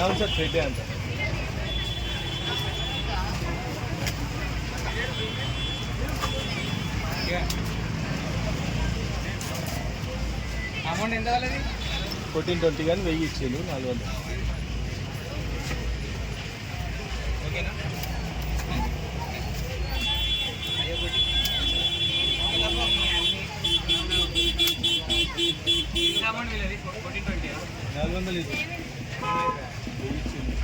అవును సార్ రెడ్డి అంత అమౌంట్ ఎంత కాలేదు? 1420 కానీ 1000 ఇచ్చేది 400. ఓకేనా? అమౌంట్ వెళ్ళేది 1420. 400 ఇది 1000 ఇచ్చింది.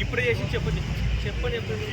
ఇప్పుడు చేసి చెప్పండి చెప్పండి చెప్పండి.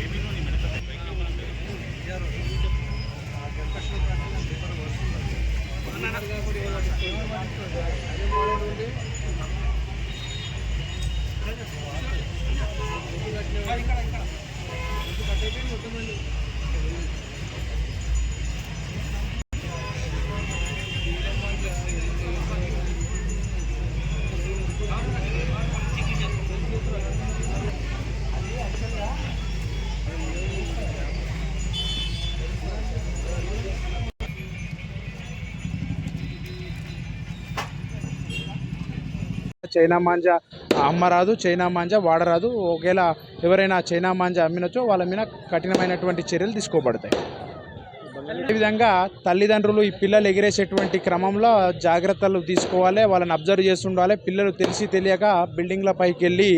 చైనా మాంజా అమ్మరాదు, చైనా మాంజా వాడరాదు. ఒకవేళ ఎవరైనా చైనా మాంజా అమ్మినచో వాళ్ళ మీద కఠినమైనటువంటి చర్యలు తీసుకోబడతాయి. అదేవిధంగా తల్లిదండ్రులు ఈ పిల్లలు ఎగిరేసేటువంటి క్రమంలో జాగ్రత్తలు తీసుకోవాలి, వాళ్ళని అబ్జర్వ్ చేస్తుండాలి. పిల్లలు తెలిసి తెలియక బిల్డింగ్ల పైకి వెళ్ళి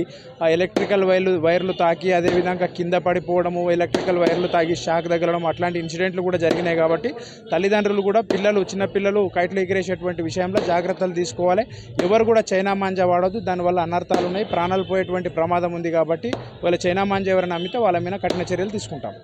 ఎలక్ట్రికల్ వైర్లు తాకి అదేవిధంగా కింద పడిపోవడము, ఎలక్ట్రికల్ వైర్లు తాకి షాక్ తగలడం అట్లాంటి ఇన్సిడెంట్లు కూడా జరిగినాయి. కాబట్టి తల్లిదండ్రులు కూడా చిన్నపిల్లలు కైట్లు ఎగిరేసేటువంటి విషయంలో జాగ్రత్తలు తీసుకోవాలి. ఎవరు కూడా చైనా మాంజా వాడొద్దు, దానివల్ల అనర్థాలు ఉన్నాయి, ప్రాణాలు పోయేటువంటి ప్రమాదం ఉంది. కాబట్టి వాళ్ళ చైనా మాంజా ఎవరైనా అమ్మితే వాళ్ళ మీద కఠిన చర్యలు తీసుకుంటాం.